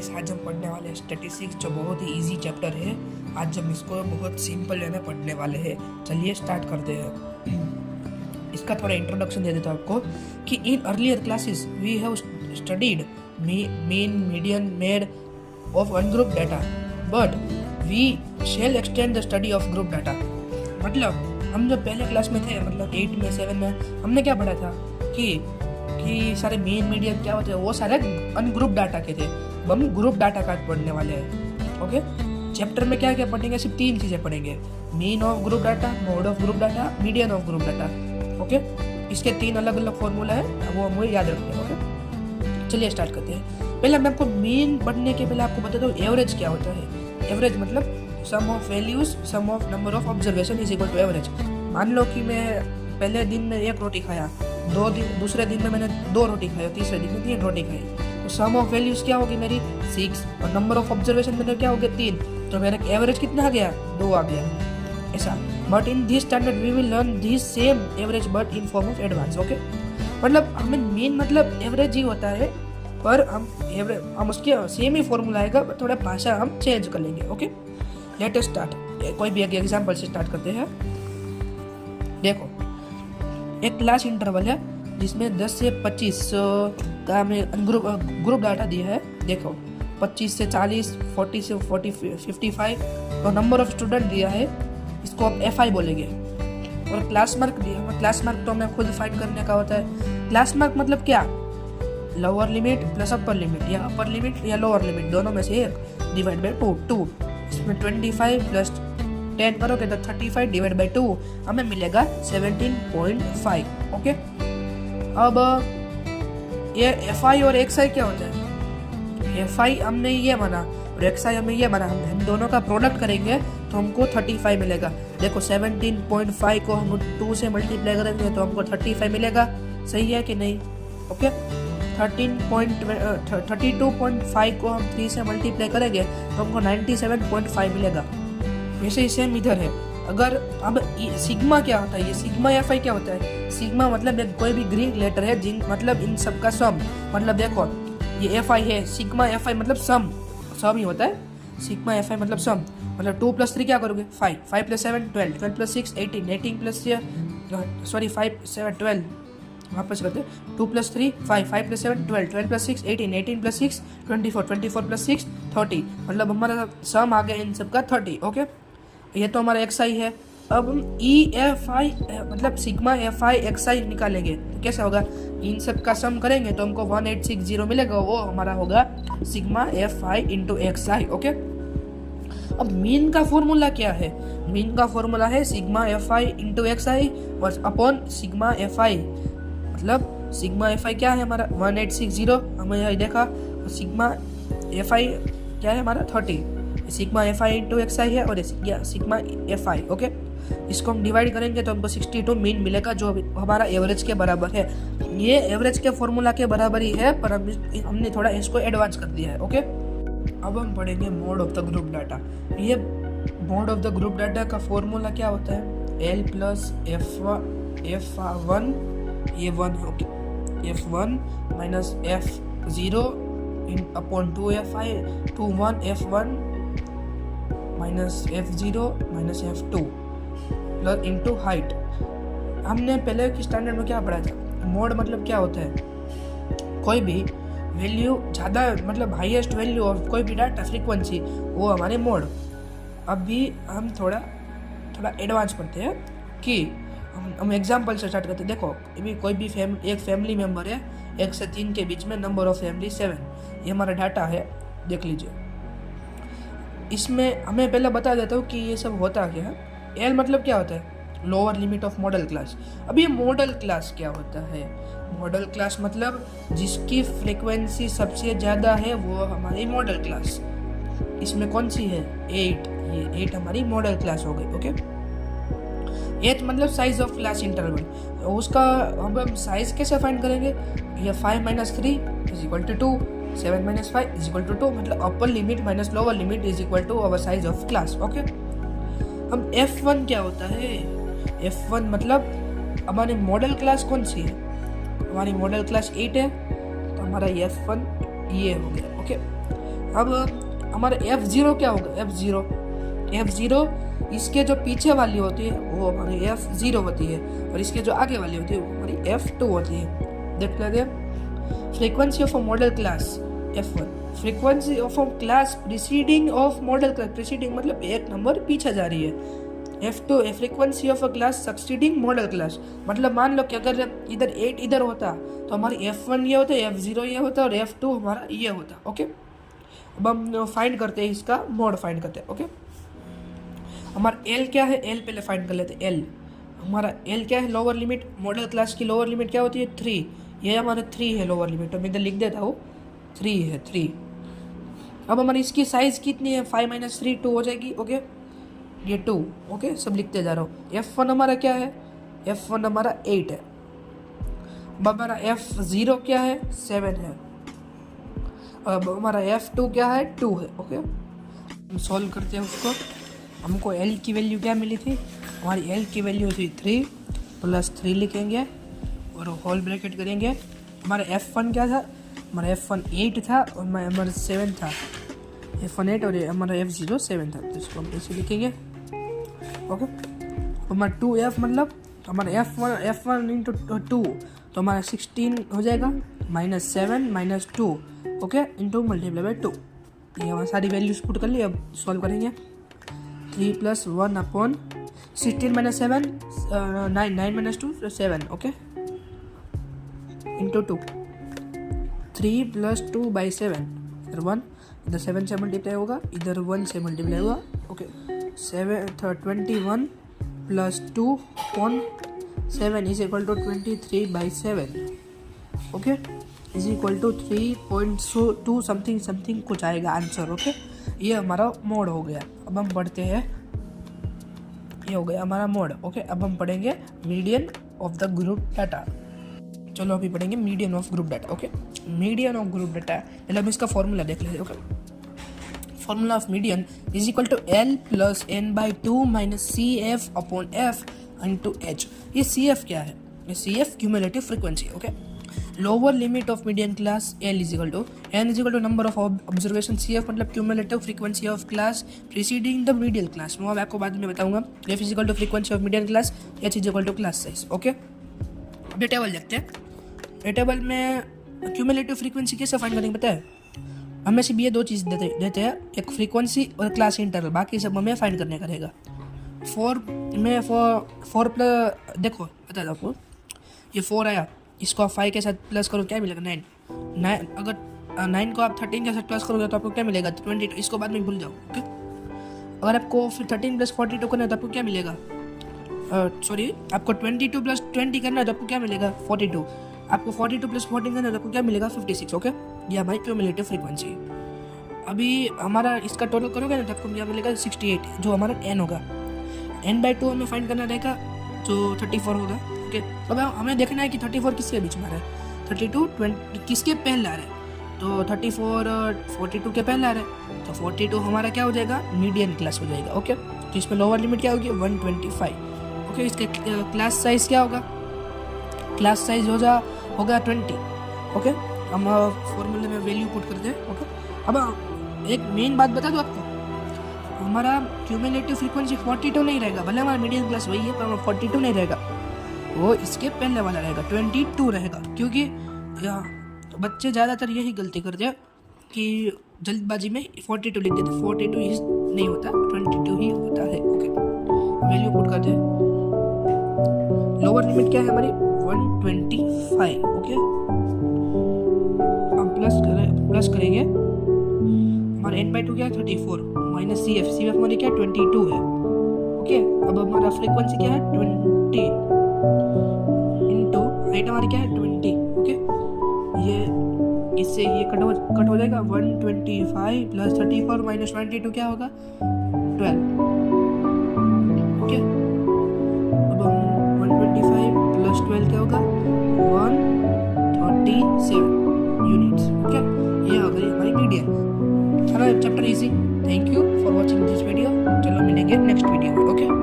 Guys आज हम पढ़ने वाले हैं स्टैटिस्टिक्स, जो बहुत ही इजी चैप्टर है। आज हम इसको बहुत सिंपल वे में पढ़ने वाले हैं। चलिए स्टार्ट करते हैं। इसका थोड़ा इंट्रोडक्शन दे देता हूँ आपको कि in earlier classes we have studied mean median mode of ungroup data, but we shall extend the study of group data. मतलब हम जो पहले क्लास में थे, मतलब 8 में 7 में, हमने क्या पढ़ा था कि सारे मेन मीडियम क्या होते हैं, वो सारे अनग्रुप डाटा के थे। अब हम ग्रुप डाटा का पढ़ने वाले हैं। ओके, चैप्टर में क्या क्या पढ़ेंगे? सिर्फ 3 चीज़ें पढ़ेंगे: mean of group data, mode of group data, median of group data. Okay, इसके 3 अलग अलग फॉर्मूला है, वो हमें याद रखते हैं। ओके, चलिए स्टार्ट करते हैं। पहले मैं आपको मीन पढ़ने के पहले आपको बता दूँ एवरेज क्या होता है। एवरेज मतलब sum of values sum of number of observation is equal to average. मान लो कि मैं पहले दिन में 1 रोटी खाया, दूसरे दिन में मैंने 2 रोटी खाई, तीसरे दिन में 3 रोटी खाई, तो सम ऑफ वैल्यूज क्या होगी मेरी 6, और नंबर ऑफ ऑब्जर्वेशन मेरे क्या हो गया 3, तो मेरा एवरेज कितना आ गया 2 आ गया, ऐसा। But in this standard we will learn this same average but in form of advance. Okay, मतलब हमें मीन मतलब एवरेज ही होता है, पर हम उसके सेम ही फॉर्मूला आएगा, थोड़ा भाषा हम चेंज कर लेंगे। Okay, let us start. कोई भी एक एग्जांपल से स्टार्ट करते हैं। देखो, एक क्लास इंटरवल है जिसमें 10 से 25 का हमें ग्रुप डाटा दिया है। देखो, 25 से 40, 40 से 55 तो नंबर ऑफ स्टूडेंट दिया है, इसको आप FI बोलेंगे। और क्लास मार्क दिया है, क्लास मार्क तो हमें खुद फाइंड करने का होता है। क्लास मार्क मतलब क्या? Lower limit plus upper limit, या अपर लिमिट या लोअर लिमिट, दोनों में से एक डिवाइड बाई 2। इसमें 25 प्लस 10 करोगे तो 35 डिवाइड बाई 2 हमें मिलेगा 17.5। ओके, अब ये FI और XI क्या होता है? FI हमने ये माना और XI हमें ये माना, हम दोनों का प्रोडक्ट करेंगे तो हमको 35 मिलेगा। देखो, 17.5 को हम 2 से मल्टीप्लाई करेंगे तो हमको 35 मिलेगा। सही है कि नहीं? ओके, 32.5 को हम 3 से मल्टीप्लाई करेंगे तो हमको 97.5 मिलेगा। वैसे ही सेम इधर है। अगर अब सिग्मा क्या होता है, ये सिग्मा FI क्या होता है? सिग्मा मतलब एक कोई भी ग्रीक लेटर है जिन मतलब इन सब का सम। मतलब देखो, ये FI है, सिग्मा FI मतलब सम ही होता है। सिग्मा FI मतलब सम, मतलब 2 + 3 क्या करोगे 5, 5 + 7 12, 12 + 6 18, 18 प्लस 5 7 12, वापस करते 2 + 3 5, 5 + 7 12, 12 + 6 18, 18 + 6 24, 24 + 6 30, मतलब हमारा सम आ गया इन सब का 30। ओके, ये तो हमारा XI है। अब हम EFI मतलब सिग्मा FI XI निकालेंगे तो कैसा होगा? इन सब का सम करेंगे तो हमको 1860 मिलेगा, वो हमारा होगा सिग्मा FI × XI। ओके, अब मीन का फॉर्मूला क्या है? मीन का फॉर्मूला है सिग्मा FI × XI और अपॉन सिग्मा FI। मतलब सिग्मा FI क्या है हमारा 1860, हमें यही देखा। सिग्मा FI क्या है हमारा 30, सिग्मा FI × XI है और सिग्मा FI। ओके, इसको हम डिवाइड करेंगे तो हमको 62 मीन मिलेगा, जो हमारा एवरेज के बराबर है। ये एवरेज के फॉर्मूला के बराबर ही है, पर हमने थोड़ा इसको एडवांस कर दिया है। ओके, अब हम पढ़ेंगे mode of the group data. ये mode of the group data का फॉर्मूला क्या होता है? L + F1 ये 1 है। Okay, F1 - F0 upon 2FI 1 F1 - F0 - F2 plus into height. हमने पहले की स्टैंडर्ड में क्या पढ़ा था? मोड मतलब क्या होता है? कोई भी वैल्यू ज़्यादा मतलब हाईएस्ट वैल्यू ऑफ कोई भी डाटा फ्रीक्वेंसी, वो हमारे मोड। अभी हम थोड़ा एडवांस पढ़ते हैं कि हम एग्जांपल से स्टार्ट करते हैं। देखो, अभी कोई भी एक फैमिली मेम्बर है, 1 से 3 के बीच में, नंबर ऑफ फैमिली 7, ये हमारा डाटा है। देख लीजिए, इसमें हमें पहले बता देता हूँ कि ये सब होता क्या है। L मतलब क्या होता है? Lower limit of model class. अब ये मॉडल क्लास क्या होता है? मॉडल क्लास मतलब जिसकी फ्रीक्वेंसी सबसे ज़्यादा है वो हमारी मॉडल क्लास। इसमें कौन सी है? 8, ये 8 हमारी मॉडल क्लास हो गई। ओके, 8 मतलब साइज ऑफ क्लास इंटरवल। उसका हम साइज कैसे फाइंड करेंगे? ये 5 - 3 = 2, 7 - 5 = 2, मतलब upper limit minus lower limit = our size of class. Okay, अब F1 क्या होता है? F1 मतलब हमारी मॉडल क्लास कौन सी है? हमारी मॉडल क्लास 8 है, तो हमारा F1 ये हो गया। ओके, अब हमारे F0 क्या होगा, F0 इसके जो पीछे वाली होती है वो हमारी F0 होती है, और इसके जो आगे वाली होती है वो हमारी F2 होती है। देख लेते हैं। Frequency of a model class F1, frequency of a class preceding of model class, preceding मतलब एक नंबर पीछे जा रही है। F2 frequency of a class succeeding model class, मतलब मान लो कि अगर इधर 8 इधर होता तो हमारी F1 ये होता, F0 ये होता और F2 हमारा ये होता। ओके, अब हम फाइंड करते हैं, इसका मोड फाइंड करते हैं। ओके, हमारा L क्या है, L पहले फाइंड कर लेते हैं। L हमारा L क्या है, लोअर लिमिट, मॉडल क्लास की लोअर लिमिट क्या होती है 3, ये हमारा 3 है लोअर लिमिट, तो मैं इधर लिख देता हूँ 3 है 3। अब हमारी इसकी साइज़ कितनी है, 5 - 3 2 हो जाएगी। ओके, ये 2। ओके, सब लिखते जा रहा हूँ। F1 हमारा क्या है, F1 हमारा 8 है। अब हमारा F0 क्या है, 7 है। अब हमारा F2 क्या है, 2 है। ओके, हम सॉल्व करते हैं उसको। हमको L की वैल्यू क्या मिली थी, हमारी L की वैल्यू थी 3 + 3 लिखेंगे और होल ब्रैकेट करेंगे। हमारा F1 क्या था, हमारा F1 8 था और हमारा 7 था। F1 8 और हमारा F0 7 था, तो इसको हम ऐसे लिखेंगे। ओके, हमारा 2F मतलब हमारा F1 × 2 तो हमारा 16 हो जाएगा, -7 - 2 ओके इंटू मल्टीप्लाई × 2। ये हमारी सारी वैल्यूज पुट कर ली। अब सॉल्व करेंगे। 3 + 1 अपॉन 16 - 7 9 - 2 7 ओके इंटू 2। 3 + 2/7 फिर 1, इधर 7 से मल्टीप्लाई होगा, इधर 1 से मल्टीप्लाई होगा। Okay, 21 + 2 upon 7 is equal to 23/7 okay is equal to 3.2 something कुछ आएगा आंसर। ओके, ये हमारा मोड हो गया। अब हम पढ़ते हैं, ये हो गया हमारा मोड। ओके, अब हम पढ़ेंगे median of the group data. चलो अभी पढ़ेंगे median of group data. Okay, median of group data, पहले हम इसका फॉर्मूला देख लेते हैं। Okay, formula of median is equal to L + n/2 - CF upon F into H। ये CF क्या है, ये CF cumulative frequency. Okay, lower limit of median class L is equal to n is equal to number of observation, CF मतलब cumulative frequency of class preceding the median class. मैं आपको बाद में बताऊंगा। F is equal to frequency of median class, H is equal to class size. Okay, अब ये table देखते हैं। ये टेबल में क्यूमुलेटिव फ्रीक्वेंसी कैसे फाइंड करेंगे पता है, हमें सिर्फ ये 2 चीज़ देते हैं, एक फ्रीक्वेंसी और क्लास इंटरवल, बाकी सब हमें फाइंड करने का रहेगा। 4 प्लस देखो बता दो आपको, ये 4 आया, इसको आप 5 के साथ प्लस करो क्या मिलेगा 9। अगर 9 को आप 13 के साथ प्लस करोगे तो आपको क्या मिलेगा 22। इसको बाद में भूल जाओ। ओके, अगर आपको फिर 13 + 42 करना है तो आपको क्या मिलेगा, सॉरी आपको 22 + 20 करना है तो आपको क्या मिलेगा 42। आपको 42 + 14 करना है तो आपको क्या मिलेगा 56। ओके, ये हमारी क्यूमुलेटिव फ्रीक्वेंसी। अभी हमारा इसका टोटल करोगे ना तो आपको क्या मिलेगा 68, जो हमारा n होगा। n/2 हमें फाइंड करना रहेगा, जो 34 होगा। ओके, अब हमें देखना है कि 34 किसके बीच में आ रहा है, 32 20 किसके पहले आ रहा है, तो 34 42 के पहले आ रहा है, तो 42 हमारा क्या हो जाएगा, मीडियन क्लास हो जाएगा। ओके, तो इसमें लोअर लिमिट क्या होगी 125। ओके, इसके क्लास साइज क्या होगा, क्लास साइज होगा 20। ओके, हम फॉर्मूले में वैल्यू पुट करते हैं। ओके, अब एक मेन बात बता दो आपको, हमारा क्यूमुलेटिव फ्रीक्वेंसी 42 नहीं रहेगा, भले हमारा मीडियम क्लास वही है पर 42 नहीं रहेगा, वो इसके पहले वाला रहेगा 22 रहेगा। क्योंकि बच्चे ज़्यादातर यही गलती करते हैं कि जल्दबाजी में 42 लिख देते, 42 नहीं होता 22 ही होता है। ओके, वैल्यू पुट करते हैं। लोअर लिमिट क्या है हमारी 125। ओके, हम प्लस करेंगे, हमारा n/2 क्या है 34 माइनस CF हमारी क्या 22 है। ओके, अब हमारा फ्रीक्वेंसी क्या है 20 इंटू हाइट हमारी क्या है 20। ओके, ये इससे ये कट हो जाएगा 125 + 34 - 22 क्या होगा 12। ओके, अब हम 125 + 12 क्या होगा 137 यूनिट्स। ओके, ये हो गई हमारी median. Chapter easy. Thank you for watching this video. चलो मिलेंगे नेक्स्ट वीडियो में। ओके।